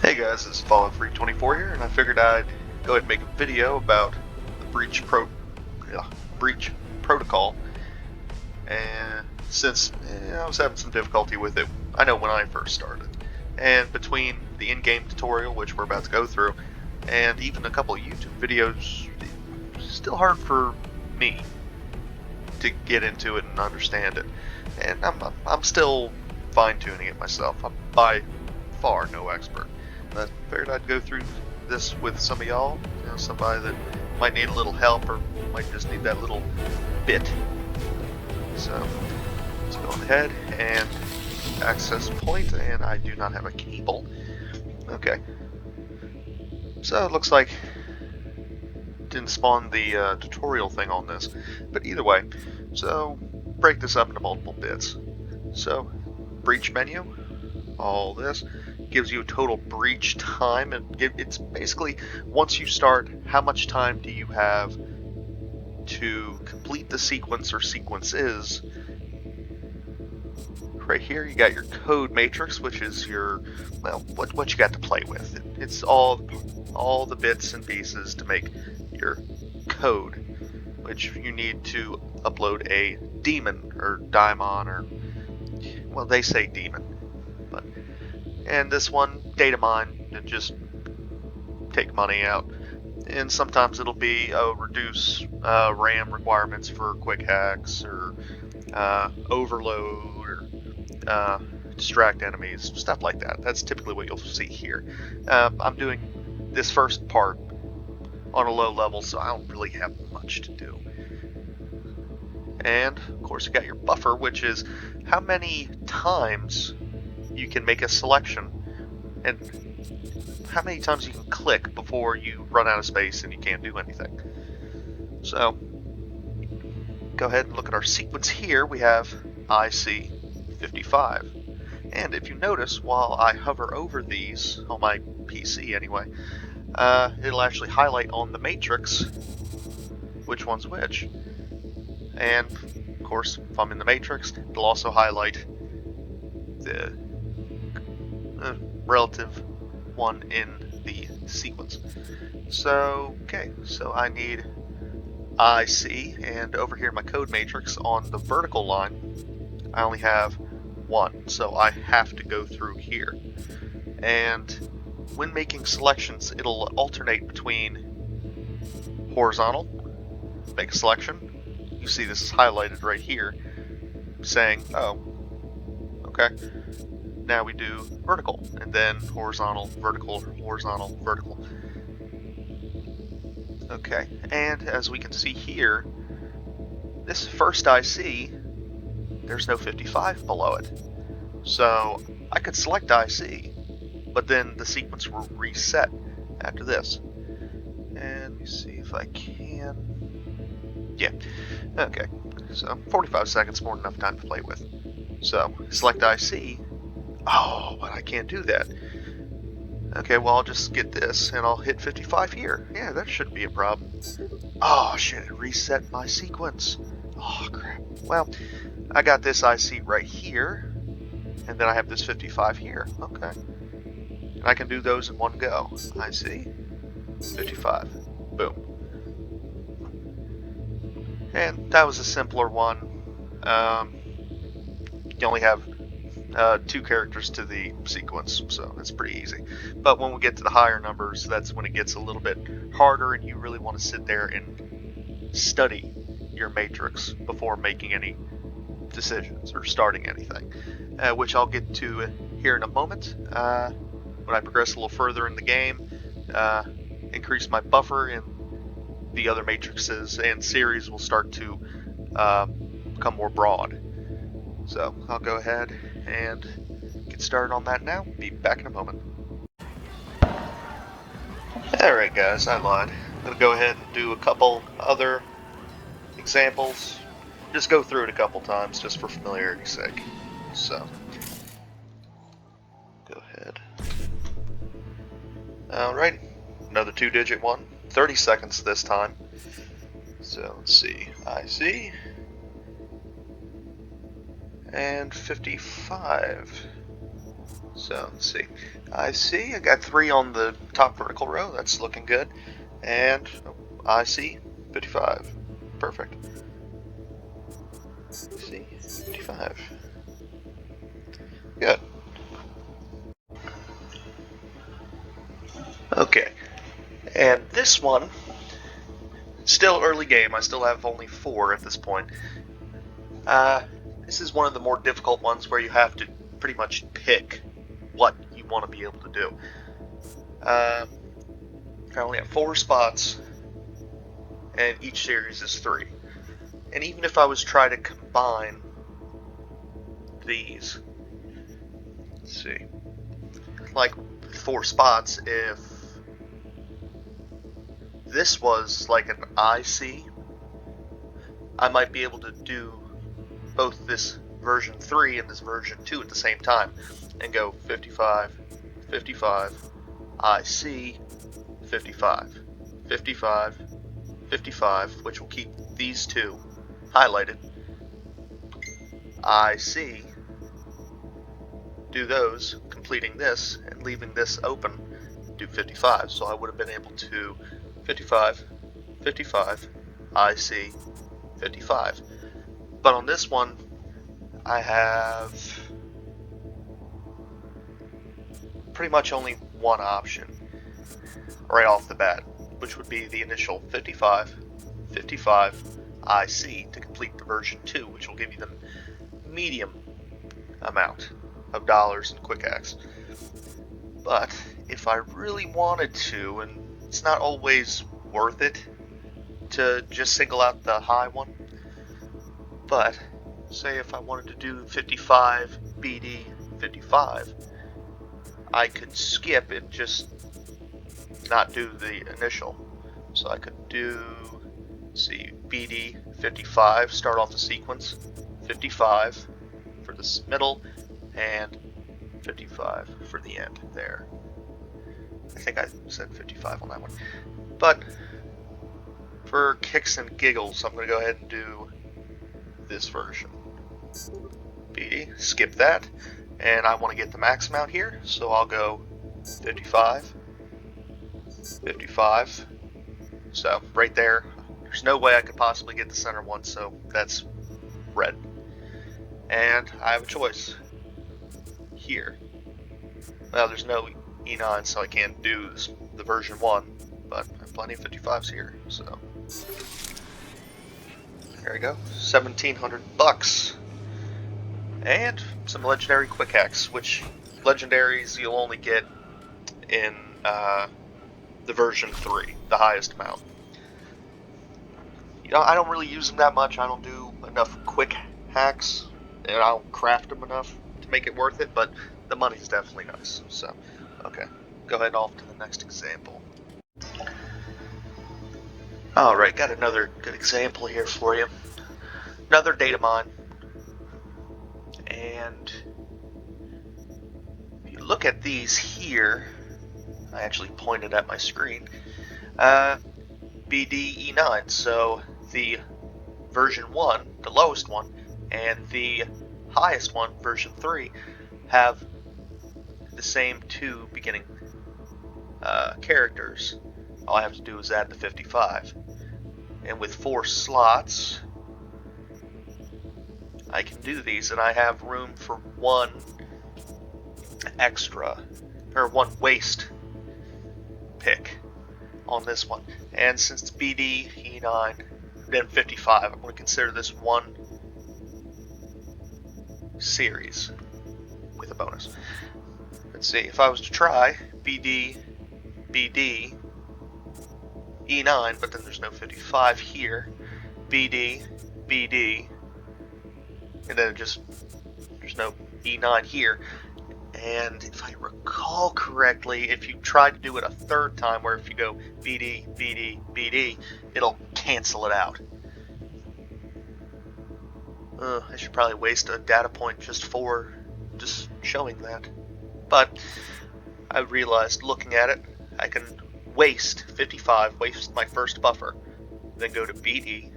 Hey guys, this is Fallout 324 here, and I figured I'd go ahead and make a video about the breach protocol. And since I was having some difficulty with it, I know when I first started, and between the in-game tutorial, which we're about to go through, and even a couple of YouTube videos, it's still hard for me to get into it and understand it. And I'm still fine-tuning it myself. I'm by far no expert. I figured I'd go through this with some of y'all, somebody that might need a little help or might just need that little bit. So let's go ahead and access point, and I do not have a cable. Okay, so it looks like didn't spawn the tutorial thing on this, but either way, so break this up into multiple bits. So breach menu, all this gives you a total breach time, and it's basically once you start, how much time do you have to complete the sequence or sequences. Right here you got your code matrix, which is your, well, what you got to play with. It's all the bits and pieces to make your code, which you need to upload a daemon or daemon, or, well, they say demon, but, and this one data mine, and just take money out. And sometimes it'll be reduce RAM requirements for quick hacks, or overload, or distract enemies, stuff like that. That's typically what you'll see here. I'm doing this first part on a low level, so I don't really have much to do. And of course you got your buffer, which is how many times you can make a selection, and how many times you can click before you run out of space and you can't do anything. So go ahead and look at our sequence here. We have IC55. And if you notice, while I hover over these, on my PC anyway, it'll actually highlight on the matrix which one's which. And of course, if I'm in the matrix, it'll also highlight the relative one in the sequence. So, okay, so I need IC, and over here in my code matrix on the vertical line, I only have one, so I have to go through here. And when making selections, it'll alternate between horizontal, make a selection. You see this is highlighted right here, saying, oh, okay, now we do vertical, and then horizontal, vertical, horizontal, vertical. Okay, and as we can see here, this first IC, there's no 55 below it. So I could select IC, but then the sequence will reset after this. And let me see if I can. Yeah, okay, so 45 seconds, more than enough time to play with. So select IC. Oh, but I can't do that. Okay, well, I'll just get this and I'll hit 55 here. Yeah, that shouldn't be a problem. Oh shit, it reset my sequence. Oh crap. Well, I got this IC right here, and then I have this 55 here. Okay. And I can do those in one go. IC, 55. Boom. And that was a simpler one. You only have two characters to the sequence, so it's pretty easy. But when we get to the higher numbers, that's when it gets a little bit harder, and you really want to sit there and study your matrix before making any decisions or starting anything, which I'll get to here in a moment. When I progress a little further in the game, increase my buffer, and the other matrices and series will start to become more broad. So I'll go ahead and get started on that now. Be back in a moment. Alright guys, I lied. I'm going to go ahead and do a couple other examples. Just go through it a couple times just for familiarity's sake. So, go ahead. Alright, another 2-digit one. 30 seconds this time. So let's see. IC. And 55. So let's see. I see. I got 3 on the top vertical row. That's looking good. And I see 55. Perfect. See 55. Good. Okay. And this one, still early game. I still have only 4 at this point. This is one of the more difficult ones where you have to pretty much pick what you want to be able to do. I only have 4 spots, and each series is 3. And even if I was trying to combine these, let's see, like 4 spots, if this was like an IC, I might be able to do both this version 3 and this version 2 at the same time and go 55, 55, IC, 55, 55, 55, which will keep these 2 highlighted. IC, do those, completing this and leaving this open, do 55. So I would have been able to 55, 55, IC, 55. But on this one, I have pretty much only one option right off the bat, which would be the initial 55, 55, IC to complete the version 2, which will give you the medium amount of dollars in quick hacks. But if I really wanted to, and it's not always worth it to just single out the high one, but say if I wanted to do 55 BD 55, I could skip and just not do the initial. So I could do, let's see, BD 55, start off the sequence, 55 for the middle, and 55 for the end there. I think I said 55 on that one. But for kicks and giggles, I'm going to go ahead and do this version. BD, skip that, and I want to get the max amount here, so I'll go 55, 55. So right there, there's no way I could possibly get the center one, so that's red. And I have a choice here. Well, there's no E9, so I can't do the version 1, but I have plenty of 55s here, so there we go, 1,700 bucks. And some legendary quick hacks, which legendaries you'll only get in the version 3, the highest amount. You know, I don't really use them that much. I don't do enough quick hacks, and I don't craft them enough to make it worth it, but the money's definitely nice. So, okay, go ahead off to the next example. Alright, got another good example here for you. Another data mine. And if you look at these here, I actually pointed at my screen, BDE9, so the version 1, the lowest one, and the highest one, version 3, have the same 2 beginning characters. All I have to do is add the 55. And with 4 slots, I can do these, and I have room for 1 extra, or 1 waste pick on this one. And since it's BD, E9, then 55, I'm going to consider this 1 series with a bonus. Let's see, if I was to try BD, BD, E9, but then there's no 55 here, BD, BD, and then there's no E9 here. And if I recall correctly, if you try to do it a third time, where if you go BD, BD, BD, it'll cancel it out. I should probably waste a data point just for just showing that. But I realized looking at it, I can waste 55, waste my first buffer, then go to BD,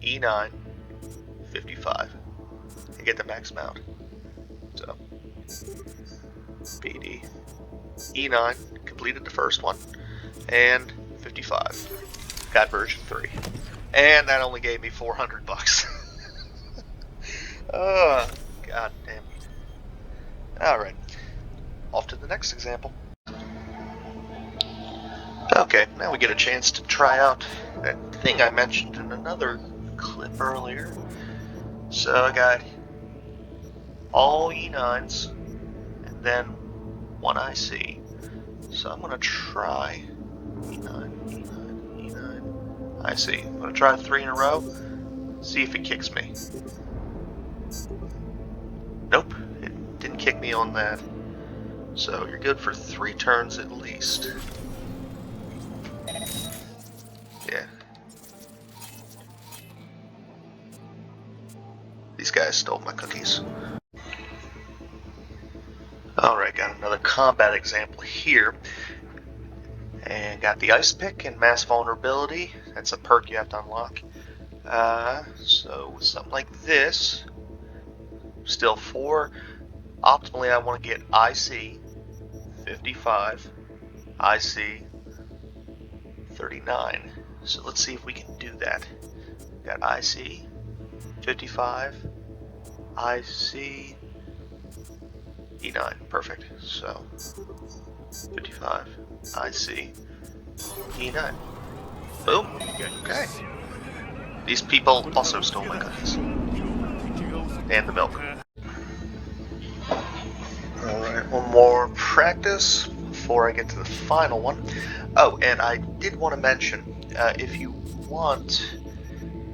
E9, 55, and get the max amount. So BD. E9, completed the first one, and 55. Got version 3. And that only gave me 400 bucks. Oh, god damn it. Alright, off to the next example. Okay, now we get a chance to try out that thing I mentioned in another clip earlier. So I got all E9s, and then one IC. So I'm going to try E9, E9, E9, IC. I'm going to try 3 in a row, see if it kicks me. Nope, it didn't kick me on that. So you're good for 3 turns at least. Yeah. These guys stole my cookies. Alright, got another combat example here. And got the Ice Pick and Mass Vulnerability. That's a perk you have to unlock. So with something like this, still 4. Optimally, I want to get IC 55, IC 39. So let's see if we can do that. Got IC 55, IC E9. Perfect. So 55, IC E9. Boom. Okay. These people also stole my cookies. And the milk. Alright, one more practice before I get to the final one. Oh, and I did want to mention, if you want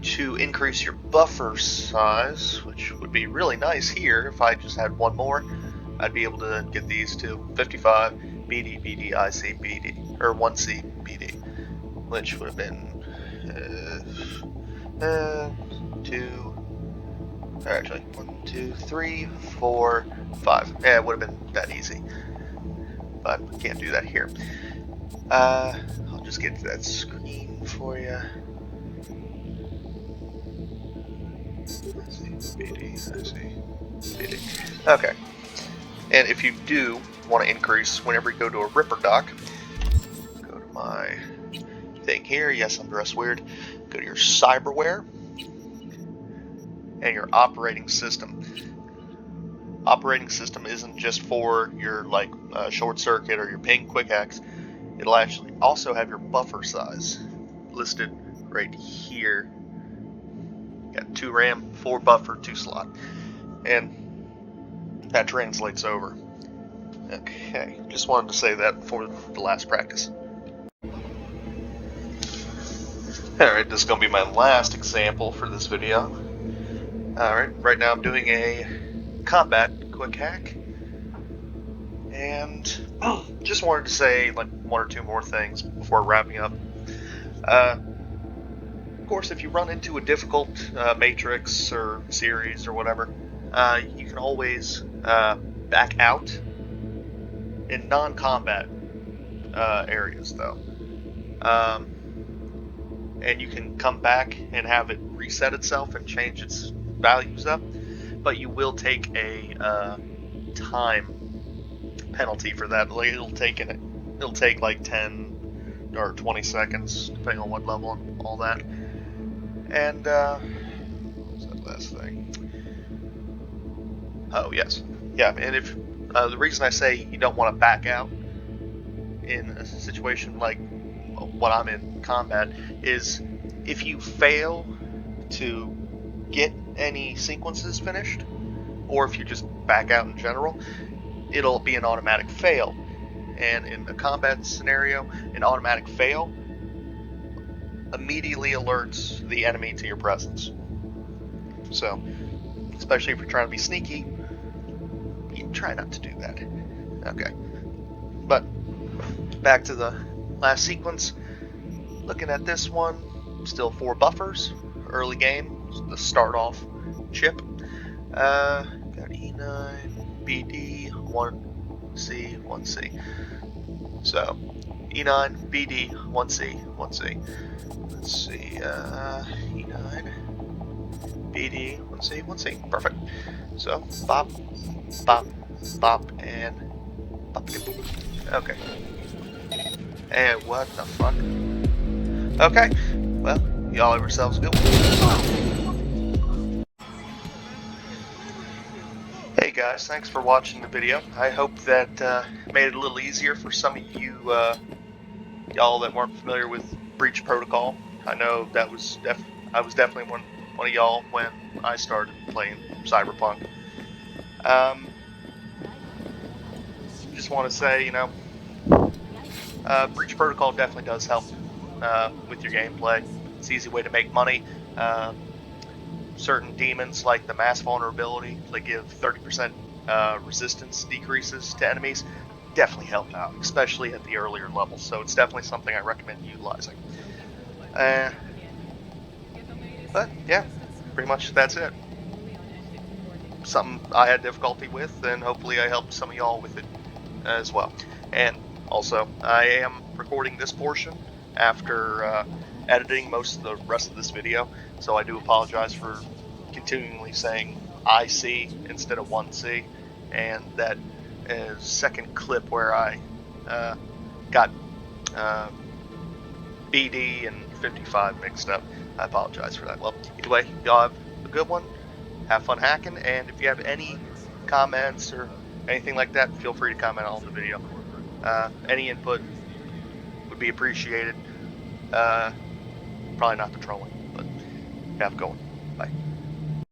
to increase your buffer size, which would be really nice here if I just had one more, I'd be able to get these to 55, BD, BD, IC, BD, or 1C, BD, which would have been 1, 2, 3, 4, 5. Yeah, it would have been that easy, but we can't do that here. I'll just get to that screen for you. BD, IC, BD. Okay. And if you do want to increase whenever you go to a Ripper dock, go to my thing here. Yes, I'm dressed weird. Go to your cyberware and your operating system. Operating system isn't just for your short circuit or your ping quick hacks. It'll actually also have your buffer size listed right here. Got 2 RAM, 4 buffer, 2 slot, and that translates over. Okay, just wanted to say that for the last practice. Alright, this is going to be my last example for this video. Alright, right now I'm doing a combat quick hack. And just wanted to say like 1 or 2 more things before wrapping up. Of course, if you run into a difficult matrix or series or whatever, you can always back out in non-combat areas, though. And you can come back and have it reset itself and change its values up, but you will take a time penalty for that. It'll take like 10 or 20 seconds, depending on what level and all that. And what was that last thing? Oh yes, yeah. And if the reason I say you don't want to back out in a situation like what I'm in combat is if you fail to get any sequences finished, or if you just back out in general, it'll be an automatic fail. And in a combat scenario, an automatic fail immediately alerts the enemy to your presence. So, especially if you're trying to be sneaky, you try not to do that. Okay. But, back to the last sequence. Looking at this one, still 4 buffers, early game, the start off chip. Got E9, BD, 1C, 1C. So, E9, BD, 1C, 1C. Let's see, E9, BD, 1C, 1C. Perfect. So, bop, bop, Bop and bop. Okay. And what the fuck? Okay. Well, y'all have yourselves a good one. Hey guys, thanks for watching the video. I hope that made it a little easier for some of you y'all that weren't familiar with Breach Protocol. I know that was I was definitely one of y'all when I started playing Cyberpunk. Just want to say, Breach Protocol definitely does help with your gameplay. It's an easy way to make money. Certain demons, like the mass vulnerability, they give 30% resistance decreases to enemies. Definitely help out, especially at the earlier levels. So it's definitely something I recommend utilizing. But yeah, pretty much that's it. Something I had difficulty with, and hopefully I helped some of y'all with it as well. And also, I am recording this portion after editing most of the rest of this video, so I do apologize for continually saying IC instead of 1C, and that second clip where I got BD and 55 mixed up. I apologize for that. Well, either way, y'all have a good one. Have fun hacking, and if you have any comments or anything like that, feel free to comment on the video. Any input would be appreciated. Probably not the trolling, but have a good one.